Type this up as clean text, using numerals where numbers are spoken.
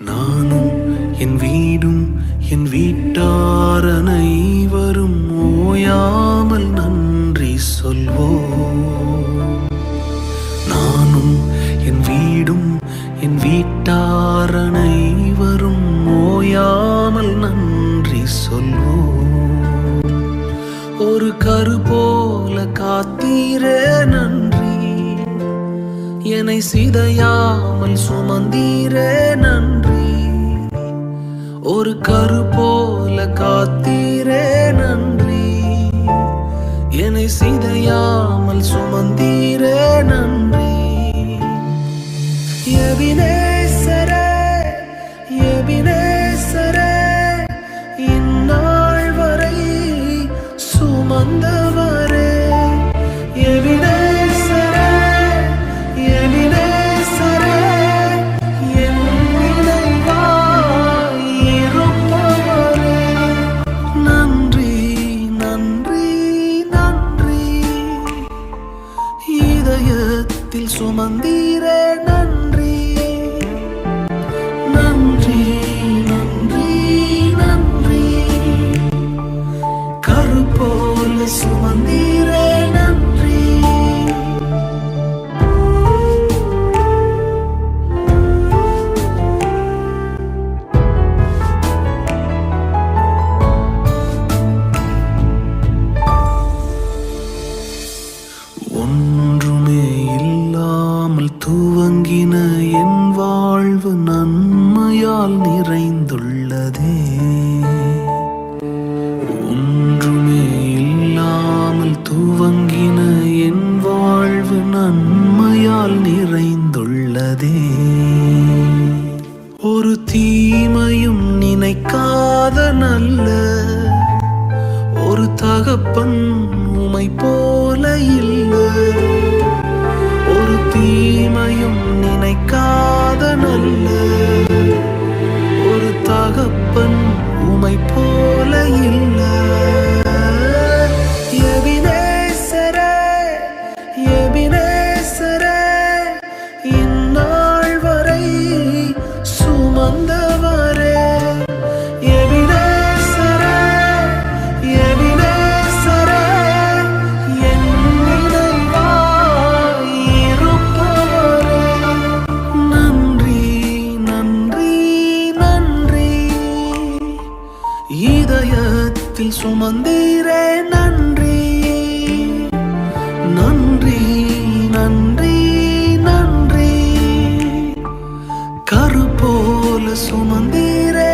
நானும் என் வீடும் என் வீட்டார் அனைவரும் ஓயாமல் நன்றி சொல்வோம். நானும் என் வீடும் என் வீட்டார் அனைவரும் ஓயாமல் நன்றி சொல்வோம். ஒரு கரு போல காத்தீரே நன்றி, என்னை சிதையாமல் சுமந்தீரே நன்றி. ஒரு கரு போல காத்தீரே நன்றி, என்னை சிதையாமல் சுமந்தீரே நன்றி. எபினேசரே எபினேசரே, இந்நாள் வரை சுமந்தவரே. எபினேசரே எபினேசரே, என் நினைவாய் இருப்பவரே. நன்றி நன்றி நன்றி, இதயத்தில் சுமந்தீரே நன்றி. நன்றி நன்றி நன்றி, கரு போல சுமந்தீரே நன்றி. ஒன்றுமே இல்லாமல் துவங்கின என் வாழ்வு நன்மையால் நிறைந்துள்ளதே. ஒன்றுமே இல்லாமல் துவங்கின என் வாழ்வு நன்மையால் நிறைந்துள்ளதே. ஒரு தீமையும் நினைக்காத நல்ல ஒரு தகப்பன் உமை போல இல்லை. ஒரு தீமையும் நினைக்காத நல்ல ஒரு தகப்பன் உமை போல இல்லை. எபினேசரே எபினேசரே, இந்நாள் வரை சுமந்தவரே. எபினேசரே எபினேசரே, என் நினைவாய் இருப்பவரே. நன்றி நன்றி நன்றி, இதயத்தில் சுமந்தீரே நன்றி. நன்றி நன்றி நன்றி, கரு போல சுமந்தீரே